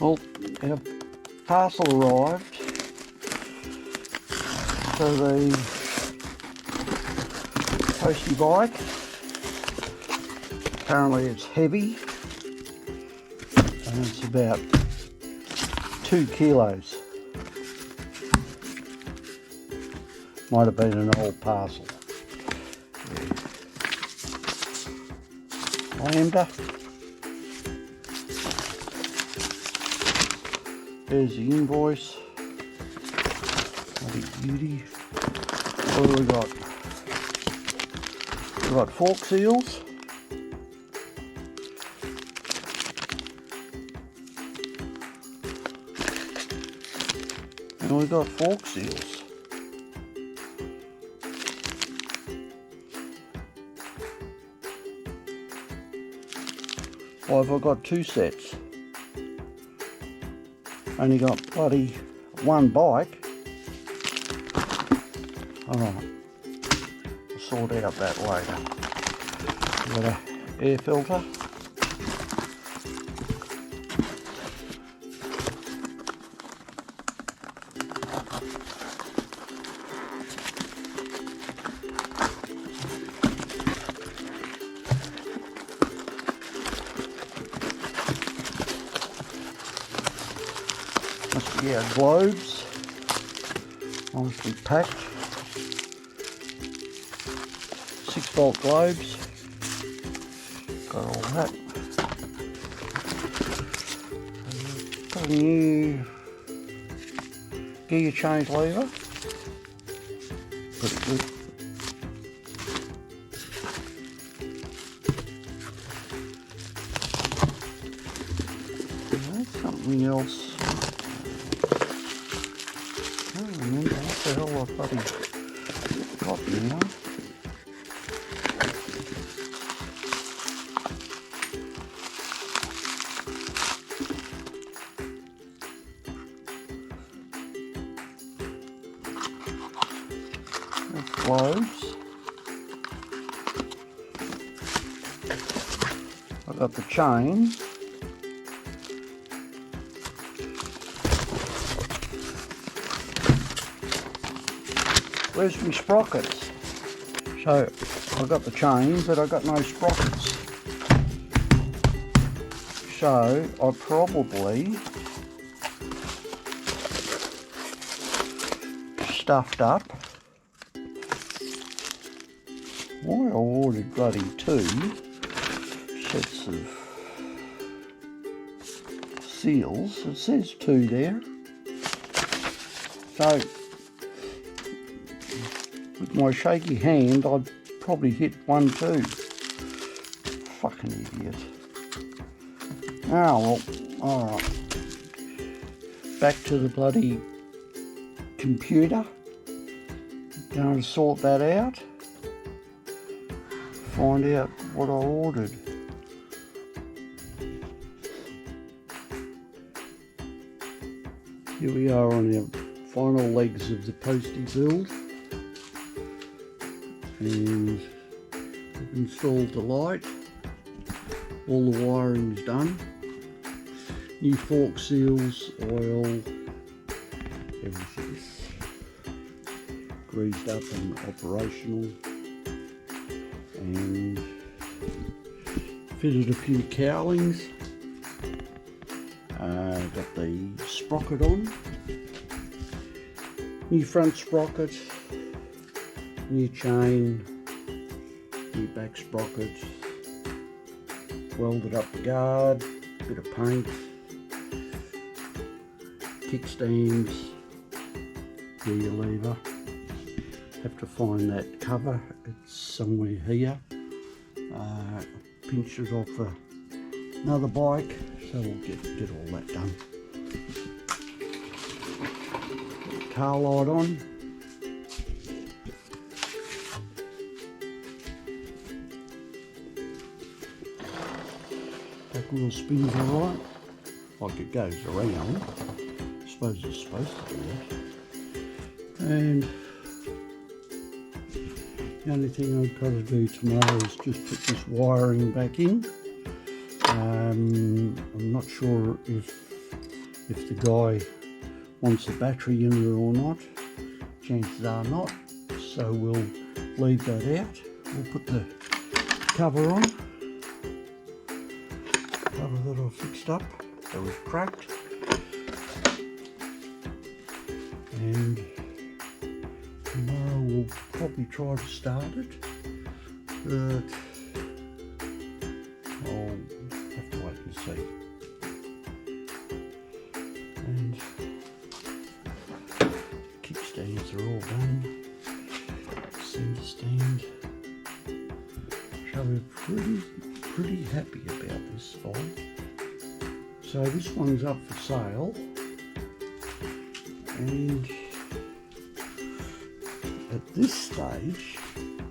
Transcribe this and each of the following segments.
Well, our parcel arrived. So the postie bike, apparently it's heavy and it's about 2 kilos. Might have been an old parcel. Lambda. There's the invoice. Bloody beauty. What do we got? We've got fork seals. And we've got fork seals. Why have I got 2 sets? Only got bloody 1 bike. Alright, I'll sort out that later. Got an air filter. Must be our globes, nicely packed. 6-volt globes, got all that. Got a new gear change lever, pretty good. That's something else. I can't remember what the hell I bloody got now. Globes. I've got the chain. Where's my sprockets? So I've got the chain, but I've got no sprockets. So I probably stuffed up. Why I ordered bloody 2 sets of seals. It says 2 there. So with my shaky hand I'd probably hit 1 too. Fucking idiot. Oh well, alright. Back to the bloody computer. Going to sort that out. Find out what I ordered. Here we are on our final legs of the postie build, and I've installed the light. All the wiring's done. New fork seals, oil, everything's greased up and operational. And fitted a few cowlings. Got the sprocket on. New front sprocket, new chain, new back sprocket. Welded up the guard, bit of paint, kickstands, gear lever. Have to find that cover, it's somewhere here. Pinch it off another bike, so we'll get all that done. Car light on. Back wheel spins alright, like it goes around. I suppose it's supposed to do that. And the only thing I've got to do tomorrow is just put this wiring back in. I'm not sure if if the guy wants the battery in it or not. Chances are not, so we'll leave that out. We'll put the cover on. Cover that I fixed up, that was cracked. And tomorrow we'll probably try to start it, but I'll have to wait and see. And kickstands are all done. Centre stand. So we're pretty happy about this bike. So this one's up for sale, and at this stage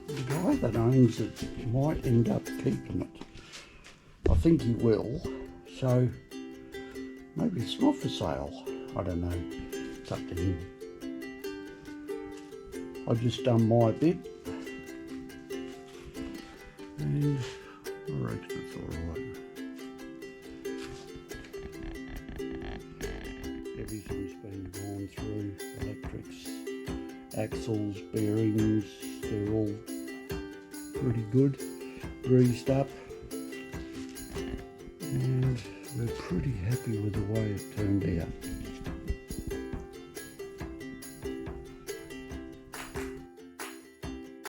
the guy that owns it might end up keeping it. I think he will, so maybe it's not for sale. I don't know, it's up to him. I've just done my bit, and I reckon it's alright. Everything's been gone through, electrics, axles, bearings, they're all pretty good, greased up, and we're pretty happy with the way it turned out.